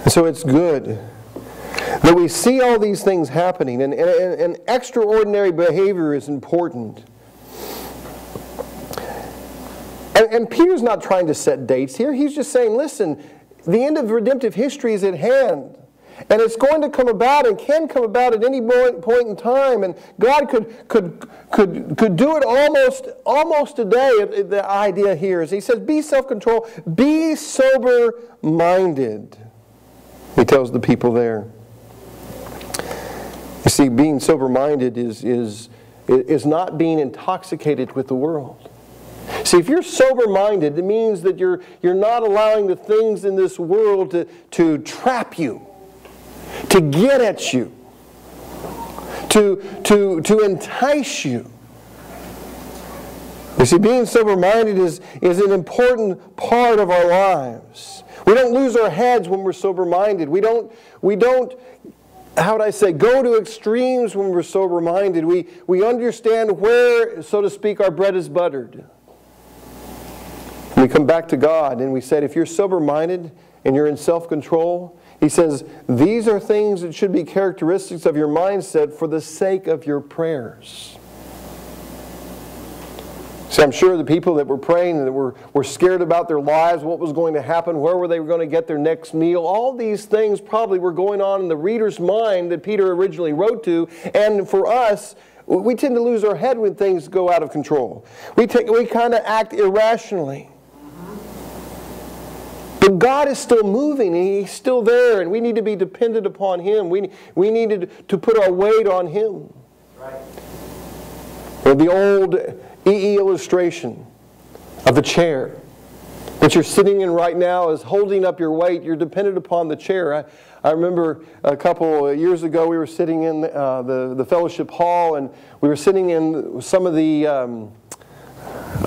And so it's good that we see all these things happening, and extraordinary behavior is important. And Peter's not trying to set dates here. He's just saying, listen, the end of redemptive history is at hand. And it's going to come about and can come about at any point in time. And God could do it almost today. The idea here is He says, be self-controlled, be sober-minded. He tells the people there. You see, being sober-minded is not being intoxicated with the world. See, if you're sober-minded, it means that you're not allowing the things in this world to trap you, to get at you, to entice you. You see, being sober-minded is an important part of our lives. We don't lose our heads when we're sober-minded. We don't, how would I say, go to extremes when we're sober-minded. We understand where, so to speak, our bread is buttered. We come back to God and we said, if you're sober-minded and you're in self-control, He says, these are things that should be characteristics of your mindset for the sake of your prayers. See, I'm sure the people that were praying and that were scared about their lives, what was going to happen, where were they going to get their next meal, all these things probably were going on in the reader's mind that Peter originally wrote to. And for us, we tend to lose our head when things go out of control. We kind of act irrationally. But God is still moving, and He's still there, and we need to be dependent upon Him. We need to put our weight on Him. Right. Or the old E.E. illustration of the chair that you're sitting in right now is holding up your weight. You're dependent upon the chair. I remember a couple of years ago we were sitting in the fellowship hall, and we were sitting in some of the...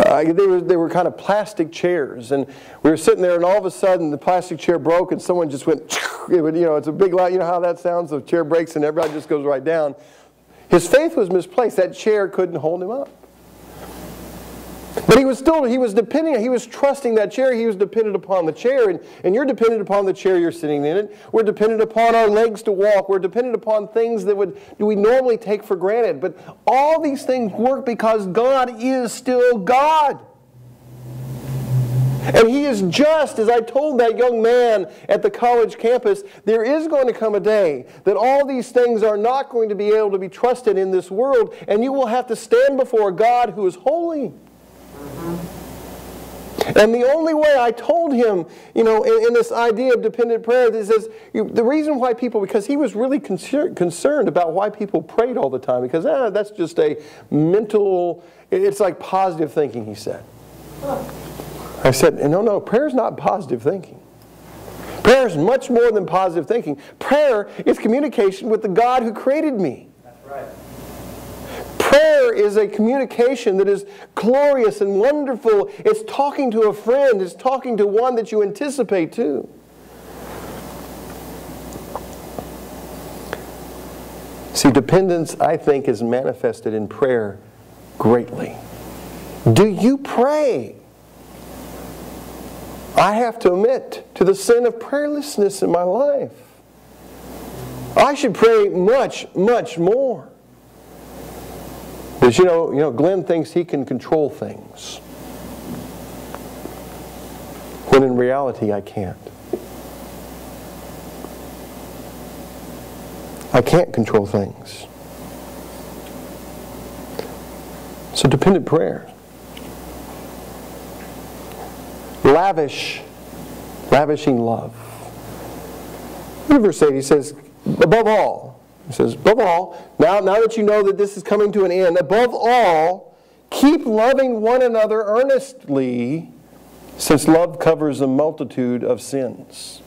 They were kind of plastic chairs, and we were sitting there, and all of a sudden the plastic chair broke, and someone just went, it's a big light. You know how that sounds? The chair breaks, and everybody just goes right down. His faith was misplaced. That chair couldn't hold him up. But he was depending, he was trusting that chair. He was dependent upon the chair, and you're dependent upon the chair you're sitting in it. We're dependent upon our legs to walk. We're dependent upon things that we normally take for granted. But all these things work because God is still God. And He is just, as I told that young man at the college campus, there is going to come a day that all these things are not going to be able to be trusted in this world, and you will have to stand before God who is holy. And the only way, I told him, in this idea of dependent prayer, this is the reason why people, because he was really concerned about why people prayed all the time, because that's just a mental, it's like positive thinking, he said. I said, no, prayer is not positive thinking. Prayer is much more than positive thinking. Prayer is communication with the God who created me. That's right. Prayer is a communication that is glorious and wonderful. It's talking to a friend. It's talking to one that you anticipate too. See, dependence, I think, is manifested in prayer greatly. Do you pray? I have to admit to the sin of prayerlessness in my life. I should pray much, much more. Because, Glenn thinks he can control things. When in reality, I can't. I can't control things. So dependent prayer. Lavish. Lavishing love. In verse 8 he says, above all. He says, above all, now that you know that this is coming to an end, above all, keep loving one another earnestly, since love covers a multitude of sins.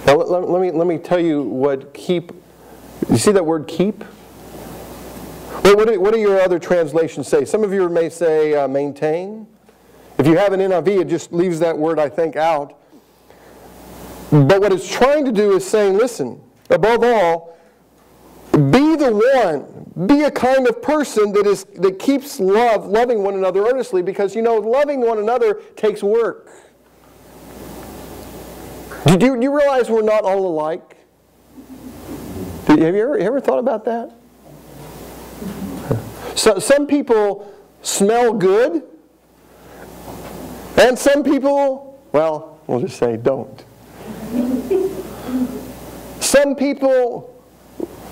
Now let me tell you what keep. You see that word keep? What do your other translations say? Some of you may say maintain. If you have an NIV, it just leaves that word, I think, out. But what it's trying to do is saying, listen, above all, be the one, be a kind of person that keeps loving one another earnestly, because loving one another takes work. Do you realize we're not all alike? Have you ever thought about that? So, some people smell good, and some people, well, we'll just say don't. Some people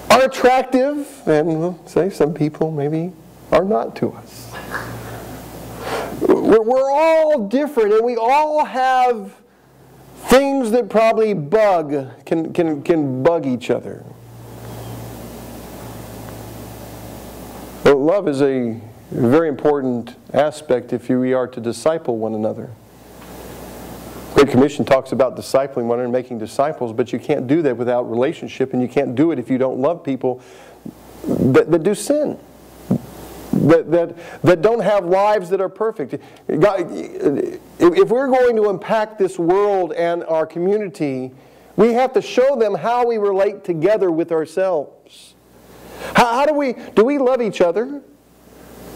are attractive, and we'll say some people maybe are not to us. We're all different, and we all have things that probably can bug each other. But love is a very important aspect if we are to disciple one another. The Great Commission talks about discipling one another and making disciples, but you can't do that without relationship, and you can't do it if you don't love people that do sin, that don't have lives that are perfect. If we're going to impact this world and our community, we have to show them how we relate together with ourselves. How do we love each other?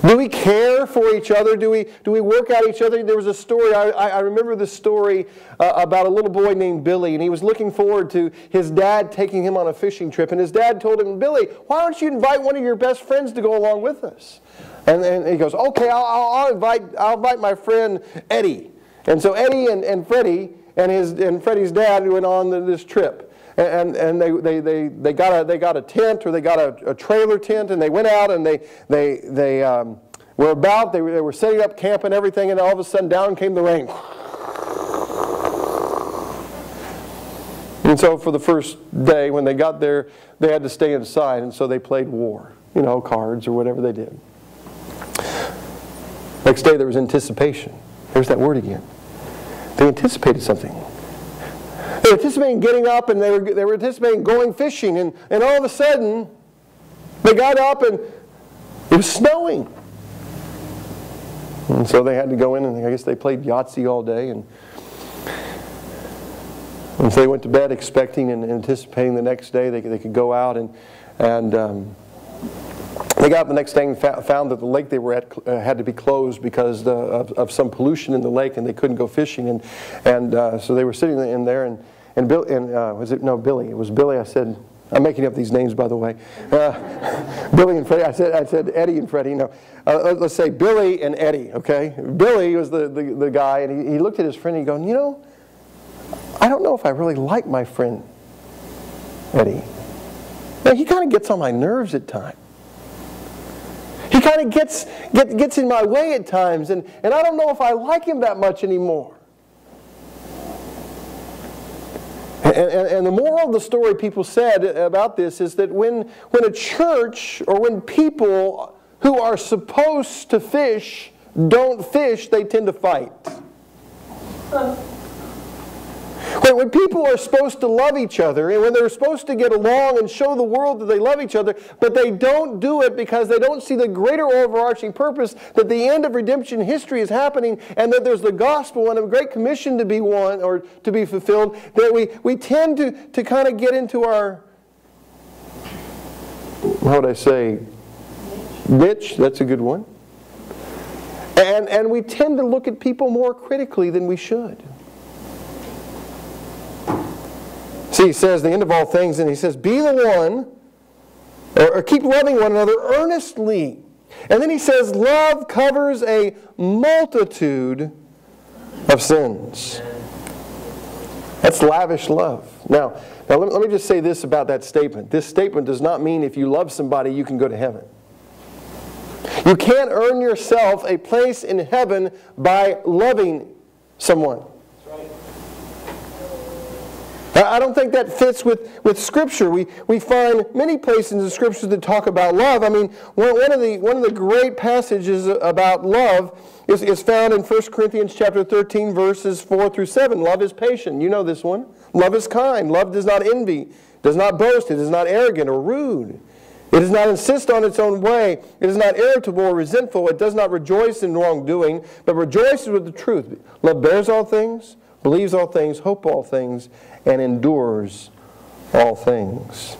Do we care for each other? Do we work out each other? There was a story, I remember this story about a little boy named Billy, and he was looking forward to his dad taking him on a fishing trip. And his dad told him, Billy, why don't you invite one of your best friends to go along with us? And he goes, okay, I'll invite my friend Eddie. And so Eddie and Freddie and Freddie's dad went on this trip. And they got a tent, or they got a trailer tent, and they went out and they were setting up camp and everything, and all of a sudden down came the rain. And so for the first day when they got there, they had to stay inside, and so they played war, cards or whatever they did. Next day there was anticipation. There's that word again. They anticipated something. They were anticipating getting up, and they were anticipating going fishing, and all of a sudden, they got up and it was snowing. And so they had to go in, and I guess they played Yahtzee all day, and so they went to bed expecting and anticipating the next day they could go out, and they got up the next day and found that the lake they were at had to be closed because of some pollution in the lake, and they couldn't go fishing, and so they were sitting in there, and Billy? It was Billy. I said, I'm making up these names, by the way. Billy and Freddie. I said Eddie and Freddie. Let's say Billy and Eddie. Okay. Billy was the guy, and he looked at his friend and he goes, I don't know if I really like my friend Eddie. Now, he kind of gets on my nerves at times. He kind of gets in my way at times, and I don't know if I like him that much anymore. And the moral of the story people said about this is that when a church, or when people who are supposed to fish don't fish, they tend to fight. When people are supposed to love each other, and when they're supposed to get along and show the world that they love each other, but they don't do it because they don't see the greater overarching purpose that the end of redemption history is happening, and that there's the gospel and a great commission to be won or to be fulfilled, that we tend to kind of get into our, how would I say, niche. That's a good one. And we tend to look at people more critically than we should. See, he says, the end of all things, and he says, be the one, or keep loving one another earnestly. And then he says, love covers a multitude of sins. That's lavish love. Now let me just say this about that statement. This statement does not mean if you love somebody, you can go to heaven. You can't earn yourself a place in heaven by loving someone. I don't think that fits with Scripture. We find many places in Scripture that talk about love. I mean, one of the great passages about love is found in 1 Corinthians chapter 13, verses 4 through 7. Love is patient. You know this one. Love is kind. Love does not envy, does not boast, it is not arrogant or rude. It does not insist on its own way. It is not irritable or resentful. It does not rejoice in wrongdoing, but rejoices with the truth. Love bears all things, believes all things, hopes all things, and endures all things.